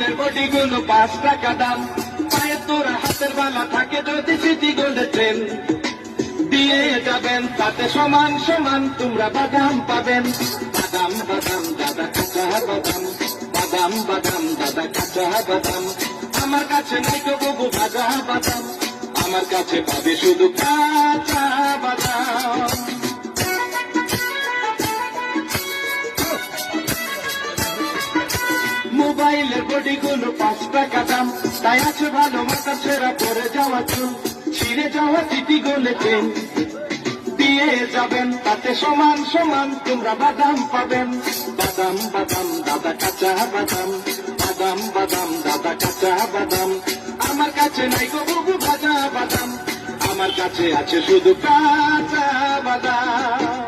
মোবাইলের বডি গুলো 5 টাকা দাম, পায়ে তোরা হাতের বালা থাকে যদি সিটি গোল্ডের ট্রেন দিয়ে যাবেন, তাতে সমান সমান তোমরা বাদাম পাবেন। বাদাম বাদাম দাদা কাঁচা বাদাম, বাদাম বাদাম দাদা কাঁচা বাদাম, আমার কাছে নাই তো বাবু ভাজা বাদাম, আমার কাছে পাবে শুধু কাঁচা বাদাম। মোবাইলের বডি গুলো 5 টাকা দাম, তাই আছে ভালো মাথা ছেঁড়া পরে যাওয়া চুল, ছিঁড়ে যাওয়া চিঠি গোলে ট্রেন দিয়ে যাবেন, তাতে সমান সমান তোমরা বাদাম পাবেন। বাদাম বাদাম দাদা কাঁচা বাদাম, বাদাম বাদাম দাদা কাঁচা বাদাম, আমার কাছে নাই গো বাবু ভাজা বাদাম, আমার কাছে আছে শুধু কাঁচা বাদাম।